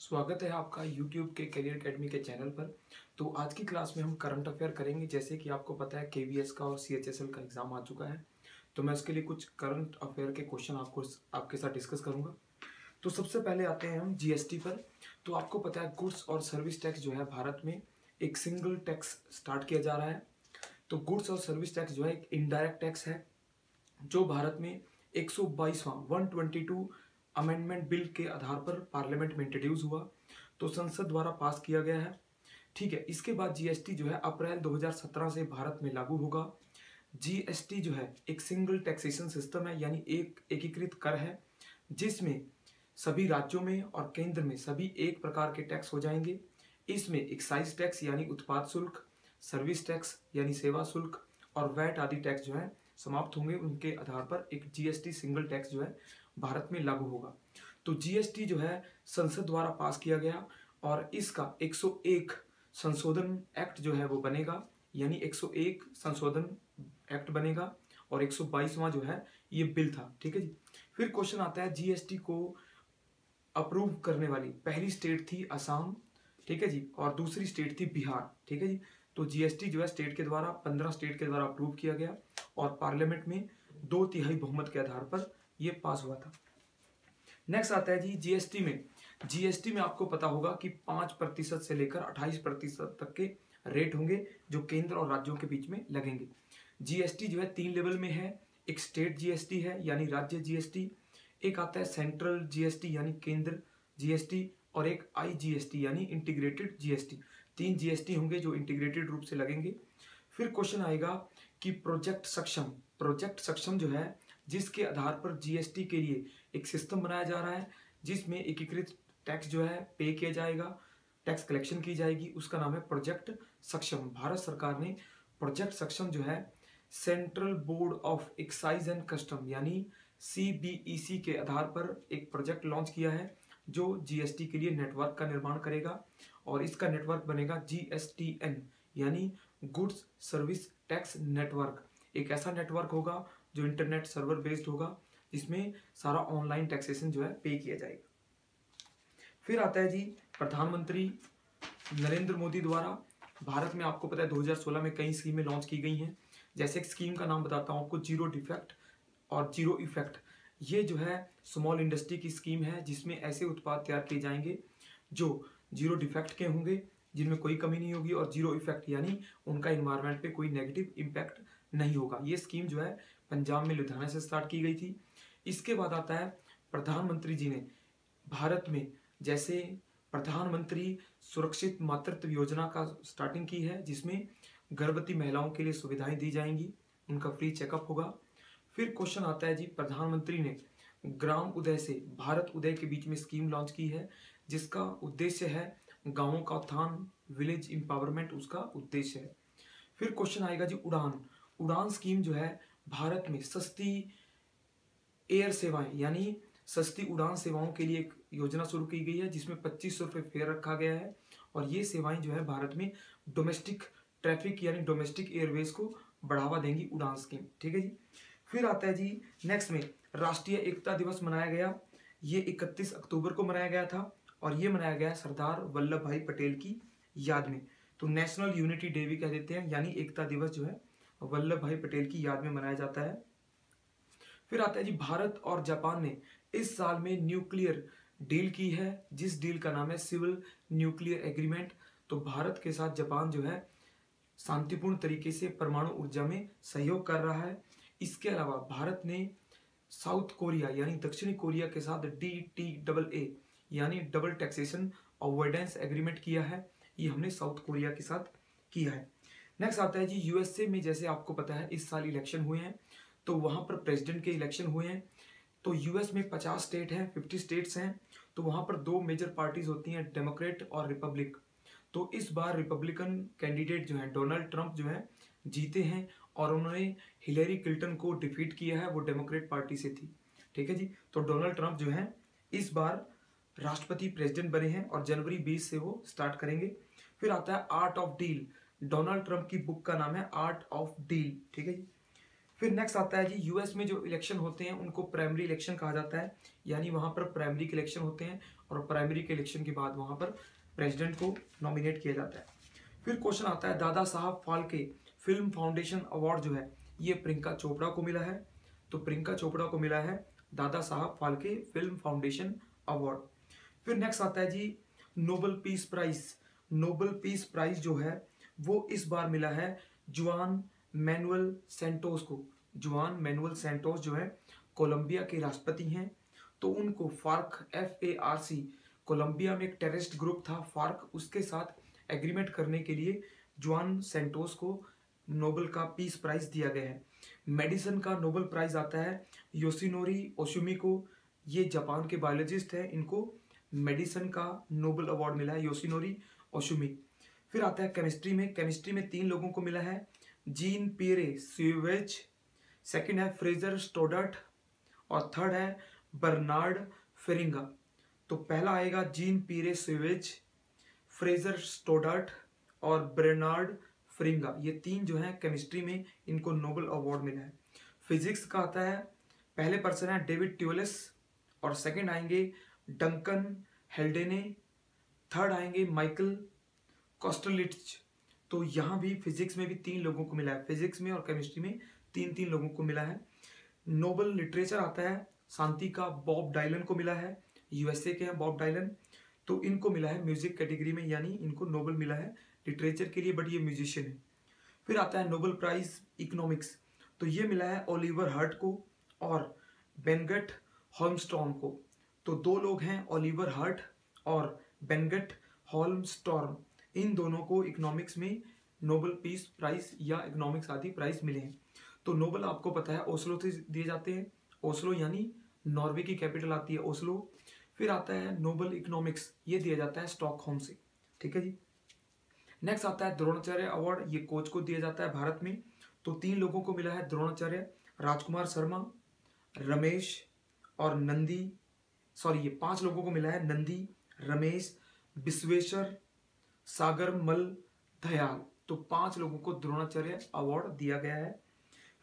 स्वागत है आपका YouTube के करियर अकेडमी के चैनल पर। तो आज की क्लास में हम करंट अफेयर करेंगे। जैसे कि आपको पता है KVS का और CHSL का एग्ज़ाम आ चुका है, तो मैं उसके लिए कुछ करंट अफेयर के क्वेश्चन आपके साथ डिस्कस करूंगा। तो सबसे पहले आते हैं हम GST पर। तो आपको पता है गुड्स और सर्विस टैक्स जो है भारत में एक सिंगल टैक्स स्टार्ट किया जा रहा है। तो गुड्स और सर्विस टैक्स जो है एक इनडायरेक्ट टैक्स है जो भारत में 122वां 122 अमेंडमेंट बिल के आधार पर पार्लियामेंट में इंट्रोड्यूस हुआ, तो संसद द्वारा पास किया गया है। ठीक है, इसके बाद जीएसटी जो है अप्रैल 2017 से भारत में लागू होगा। जीएसटी जो है एक सिंगल टैक्सेशन सिस्टम है, यानी एक एकीकृत कर है जिसमें सभी राज्यों में और केंद्र में सभी एक प्रकार के टैक्स हो जाएंगे। इसमें एक्साइज टैक्स यानी उत्पाद शुल्क, सर्विस टैक्स यानी सेवा शुल्क और वैट आदि टैक्स जो है समाप्त होंगे। उनके आधार पर एक जीएसटी सिंगल टैक्स जो है भारत में लागू होगा। तो जीएसटी जो है संसद द्वारा पास किया गया और इसका 101 संशोधन एक्ट जो है वो बनेगा, यानी 101 संशोधन एक्ट बनेगा और 122वां जो है ये बिल था। ठीक है जी। फिर क्वेश्चन आता है जीएसटी को अप्रूव करने वाली पहली स्टेट थी असम, ठीक है जी, और दूसरी स्टेट थी बिहार। ठीक है जी। तो जीएसटी जो है स्टेट के द्वारा 15 स्टेट के द्वारा अप्रूव किया गया और पार्लियामेंट में 2/3 बहुमत के आधार पर यह पास हुआ था। नेक्स्ट आता है जी जीएसटी में आपको पता होगा कि 5% से लेकर 28% तक के रेट होंगे जो केंद्र और राज्यों के बीच में लगेंगे। जीएसटी जो है 3 लेवल में है। एक स्टेट जीएसटी है यानी राज्य जीएसटी, एक आता है सेंट्रल जीएसटी यानी केंद्र जीएसटी, और एक आईजीएसटी यानी इंटीग्रेटेड जीएसटी। 3 जीएसटी होंगे जो इंटीग्रेटेड रूप से लगेंगे। फिर क्वेश्चन आएगा कि प्रोजेक्ट सक्षम जो है जिसके आधार पर जीएसटी के लिए एक सिस्टम बनाया जा रहा है जिसमें एकीकृत टैक्स जो है पे किया जाएगा, टैक्स कलेक्शन की जाएगी, उसका नाम है प्रोजेक्ट सक्षम। भारत सरकार ने प्रोजेक्ट सक्षम जो है central board of excise and custom यानी CBEC के आधार पर एक प्रोजेक्ट लॉन्च किया है जो जीएसटी के लिए नेटवर्क का निर्माण करेगा और इसका नेटवर्क बनेगा GSTN यानी गुड्स सर्विस टैक्स नेटवर्क। एक ऐसा नेटवर्क होगा जो इंटरनेट सर्वर बेस्ड होगा जिसमें सारा ऑनलाइन टैक्सेशन जो है पे किया जाएगा। फिर आता है जी प्रधानमंत्री नरेंद्र मोदी द्वारा भारत में आपको पता है 2016 में कई स्कीमें लॉन्च की गई हैं। जैसे एक स्कीम का नाम बताता हूँ आपको, जीरो डिफेक्ट और जीरो इफेक्ट। ये जो है स्मॉल इंडस्ट्री की स्कीम है जिसमें ऐसे उत्पाद तैयार किए जाएंगे जो जीरो डिफेक्ट के होंगे, जिनमें कोई कमी नहीं होगी, और जीरो इफेक्ट यानी उनका इन्वायरमेंट पे कोई नेगेटिव इम्पैक्ट नहीं होगा। ये स्कीम जो है पंजाब में लुधियाना से स्टार्ट की गई थी। इसके बाद आता है प्रधानमंत्री जी ने भारत में जैसे प्रधानमंत्री सुरक्षित मातृत्व योजना का स्टार्टिंग की है जिसमें गर्भवती महिलाओं के लिए सुविधाएं दी जाएंगी, उनका फ्री चेकअप होगा। फिर क्वेश्चन आता है जी प्रधानमंत्री ने ग्राम उदय से भारत उदय के बीच में स्कीम लॉन्च की है जिसका उद्देश्य है गांवों का उत्थान, विलेज एम्पावरमेंट उसका उद्देश्य है। फिर क्वेश्चन आएगा जी उड़ान स्कीम जो है भारत में सस्ती एयर सेवाएं यानी सस्ती उड़ान सेवाओं के लिए एक योजना शुरू की गई है जिसमें 2500 रुपये फेयर रखा गया है और ये सेवाएं जो है भारत में डोमेस्टिक ट्रैफिक यानी डोमेस्टिक एयरवेज को बढ़ावा देंगी उड़ान स्कीम। ठीक है जी। फिर आता है जी नेक्स्ट में राष्ट्रीय एकता दिवस मनाया गया। ये 31 अक्टूबर को मनाया गया था और ये मनाया गया सरदार वल्लभ भाई पटेल की याद में। तो नेशनल यूनिटी डे भी कह देते हैं, यानी एकता दिवस जो है वल्लभ भाई पटेल की याद में मनाया जाता है। फिर आता है जी भारत और जापान ने इस साल में न्यूक्लियर डील की है जिस डील का नाम है सिविल न्यूक्लियर एग्रीमेंट। तो भारत के साथ जापान जो है शांतिपूर्ण तरीके से परमाणु ऊर्जा में सहयोग कर रहा है। इसके अलावा भारत ने साउथ कोरिया यानी दक्षिणी कोरिया के साथ DTAA यानी डबल टैक्सेशन अवॉइडेंस एग्रीमेंट किया है। ये हमने साउथ कोरिया के साथ किया है। नेक्स्ट आता है जी USA में जैसे आपको पता है इस साल इलेक्शन हुए हैं, तो वहां पर प्रेसिडेंट के इलेक्शन हुए हैं। तो US में 50 स्टेट हैं, 50 स्टेट्स हैं। तो वहां पर 2 मेजर पार्टीज होती हैं, डेमोक्रेट और रिपब्लिक। तो इस बार रिपब्लिकन कैंडिडेट जो है डोनाल्ड ट्रंप जो है जीते हैं और उन्होंने हिलेरी क्लिंटन को डिफीट किया है, वो डेमोक्रेट पार्टी से थी। ठीक है जी। तो डोनाल्ड ट्रंप जो है इस बार राष्ट्रपति प्रेसिडेंट बने हैं और जनवरी 20 से वो स्टार्ट करेंगे। फिर आता है art of deal. Donald Trump की बुक का नाम है आर्ट ऑफ डील। ठीक है जी। फिर नेक्स्ट आता है जी यूएस में जो इलेक्शन होते हैं उनको प्राइमरी इलेक्शन कहा जाता है, यानी वहाँ पर प्राइमरी के इलेक्शन होते हैं और प्राइमरी के इलेक्शन के बाद वहाँ पर प्रेसिडेंट को नॉमिनेट किया जाता है। फिर क्वेश्चन आता है Dada Saheb Phalke film foundation award जो है ये प्रियंका चोपड़ा को मिला है। तो प्रियंका चोपड़ा को मिला है Dada Saheb Phalke film foundation award. फिर नेक्स्ट आता है जी Nobel peace prize. Nobel peace prize जो है वो इस बार मिला है जुआन मैनुअल सेंटोस को। जुआन मैनुअल सेंटोस जो है कोलंबिया के राष्ट्रपति हैं, तो उनको फार्क FARC कोलंबिया में एक टेररिस्ट ग्रुप था फार्क, उसके साथ एग्रीमेंट करने के लिए जुआन सेंटोस को नोबेल का पीस प्राइज दिया गया है। मेडिसिन का नोबेल प्राइज आता है योशिनोरी ओशुमी को। ये जापान के बायोलॉजिस्ट हैं, इनको मेडिसिन का नोबेल अवार्ड मिला है योशिनोरी ओशुमी। फिर आता है केमिस्ट्री में। केमिस्ट्री में 3 लोगों को मिला है जीन पियरे स्यूवेज, सेकंड है फ्रेजर स्टोडर्ट और थर्ड है बर्नार्ड फेरिंगा। तो पहला आएगा जीन पियरे स्यूवेज, फ्रेजर स्टोडर्ट और बर्नार्ड फेरिंगा। ये 3 जो है केमिस्ट्री में इनको नोबेल अवार्ड मिला है। फिजिक्स का आता है पहले पर्सन है डेविड ट्यूलिस और सेकंड आएंगे डंकन हेल्डेने, थर्ड आएंगे माइकल कॉस्टलिट्ज। तो यहाँ भी फिजिक्स में भी 3 लोगों को मिला है, फिजिक्स में और केमिस्ट्री में 3-3 लोगों को मिला है। नोबेल लिटरेचर आता है शांति का बॉब डायलन को मिला है, USA के हैं बॉब डायलन। तो इनको मिला है म्यूजिक कैटेगरी में, यानी इनको नोबेल मिला है लिटरेचर के लिए, बट ये म्यूजिशियन है। फिर आता है नोबेल प्राइज इकोनॉमिक्स। तो ये मिला है ओलिवर हर्ट को और बेनगट होल्मस्टॉर्म को। तो 2 लोग हैं ओलिवर हर्ट और बेनगट होल्मस्टॉर्म, इन दोनों को इकोनॉमिक्स में नोबेल पीस प्राइज या इकोनॉमिक्स आदि प्राइज मिले हैं। तो नोबेल आपको पता है ओस्लो से दिए जाते हैं, ओस्लो यानी नॉर्वे की कैपिटल आती है ओस्लो। फिर आता है नोबेल इकोनॉमिक्स, ये दिया जाता है स्टॉकहोम से, ठीक है जी। नेक्स्ट आता है द्रोणाचार्य अवार्ड, ये कोच को दिया जाता है भारत में। तो 3 लोगों को मिला है द्रोणाचार्य, राजकुमार शर्मा, रमेश और नंदी, सॉरी ये 5 लोगों को मिला है नंदी, रमेश, विश्वेश्वर, सागर मल दयाल। तो 5 लोगों को द्रोणाचार्य अवार्ड दिया गया है।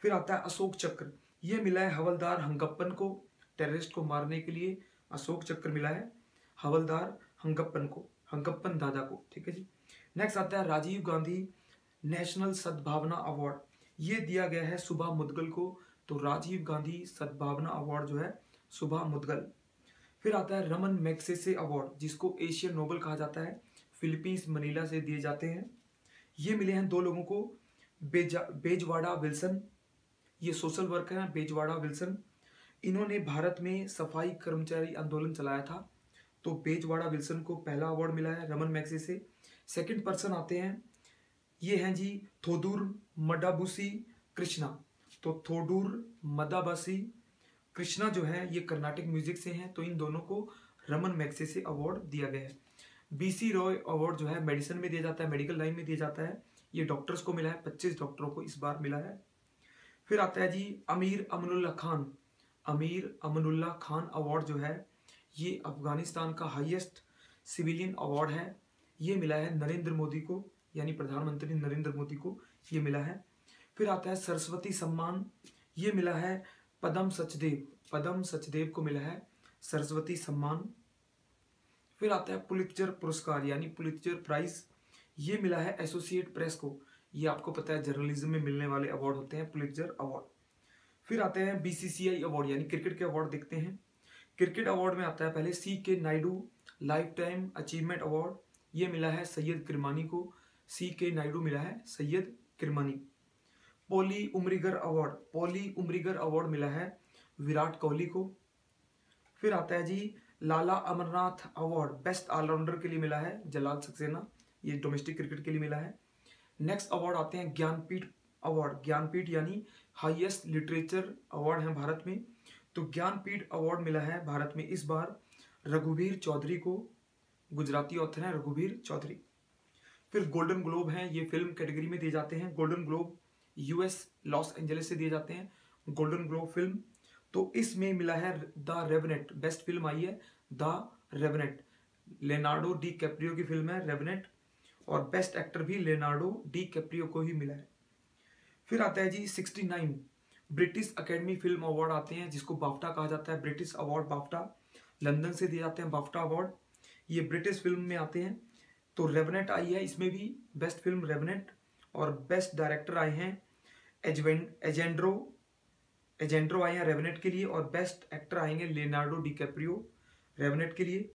फिर आता है अशोक चक्र, ये मिला है हवलदार हंगप्पन को, टेररिस्ट को मारने के लिए अशोक चक्र मिला है हवलदार हंगप्पन को, हंगप्पन दादा को, ठीक है जी। नेक्स्ट आता है राजीव गांधी नेशनल सद्भावना अवार्ड, ये दिया गया है सुभा मुदगल को। तो राजीव गांधी सद्भावना अवार्ड जो है सुभा मुदगल। फिर आता है रमन मैग्सेसे अवार्ड, जिसको एशियन नोबेल कहा जाता है, फिलीपींस मनीला से दिए जाते हैं। ये मिले हैं 2 लोगों को, बेजवाड़ा विल्सन, ये सोशल वर्कर हैं बेजवाड़ा विल्सन, इन्होंने भारत में सफाई कर्मचारी आंदोलन चलाया था। तो बेजवाड़ा विल्सन को पहला अवार्ड मिला है रमन मैग्सेसे। सेकंड पर्सन आते हैं, ये हैं जी थोडूर मडाबुसी कृष्णा। तो थोडूर मदाबासी कृष्णा जो है ये कर्नाटक म्यूजिक से हैं, तो इन दोनों को रमन मैग्सेसे अवार्ड दिया गया है। BC रॉय अवार्ड जो है मेडिसिन में दिया जाता है, मेडिकल लाइन में दिया जाता है, ये डॉक्टर्स को मिला है, 25 डॉक्टरों को इस बार मिला है। फिर आता है जी अमीर अमनुल्ला खान, अमीर अमनुल्ला खान अवार्ड जो है ये अफगानिस्तान का हाईएस्ट सिविलियन अवार्ड है, ये मिला है नरेंद्र मोदी को, यानी प्रधानमंत्री नरेंद्र मोदी को ये मिला है। फिर आता है सरस्वती सम्मान, ये मिला है पद्म सचदेव, पद्म सचदेव को मिला है सरस्वती सम्मान। फिर आता है पुलित्जर पुरस्कार यानी पुलित्जर प्राइज, ये मिला है एसोसिएट प्रेस को, ये आपको पता है जर्नलिज्म में मिलने वाले अवार्ड होते हैं पुलित्जर अवार्ड। फिर आते हैं BCCI अवार्ड यानी क्रिकेट के अवार्ड देखते हैं। क्रिकेट अवार्ड में आता है पहले CK Naidu life time achievement award, ये मिला है सैयद किरमानी को, CK नायडू मिला है सैयद किरमानी। पॉली उमरिगर अवार्ड, पॉली उमरिगर अवार्ड मिला है विराट कोहली को। फिर आता है जी Lala Amarnath award best all-rounder के लिए मिला है जलाल सक्सेना, ये डोमेस्टिक क्रिकेट के लिए मिला है। नेक्स्ट अवार्ड आते हैं ज्ञानपीठ अवार्ड, ज्ञानपीठ यानी हाईएस्ट लिटरेचर अवार्ड है भारत में। तो ज्ञानपीठ अवार्ड मिला है भारत में इस बार रघुवीर चौधरी को, गुजराती ऑथर हैं रघुवीर चौधरी। फिर गोल्डन ग्लोब हैं, ये फिल्म कैटेगरी में दिए जाते हैं। Golden globe US Los Angeles से दिए जाते हैं गोल्डन ग्लोब फिल्म। तो इसमें मिला है द रेवेनेंट, बेस्ट फिल्म आई है the revenant, Leonardo D Caprio की फिल्म है रेवेनेंट, और बेस्ट एक्टर भी लेनार्डो डी कैप्रियो को ही मिला है। फिर आता है जी 69 ब्रिटिश अकेडमी फिल्म अवार्ड आते हैं जिसको बाफ्टा कहा जाता है, ब्रिटिश अवार्ड बाफ्टा, लंदन से दिए जाते हैं बाफ्टा अवार्ड, ये ब्रिटिश फिल्म में आते हैं। तो रेवनेंट आई है, इसमें भी बेस्ट फिल्म रेवनेंट, और बेस्ट डायरेक्टर आए हैं एजेंड्रो आए हैं रेवनेंट के लिए, और बेस्ट एक्टर आएंगे लियोनार्डो डिकैप्रियो रेवनेंट के लिए।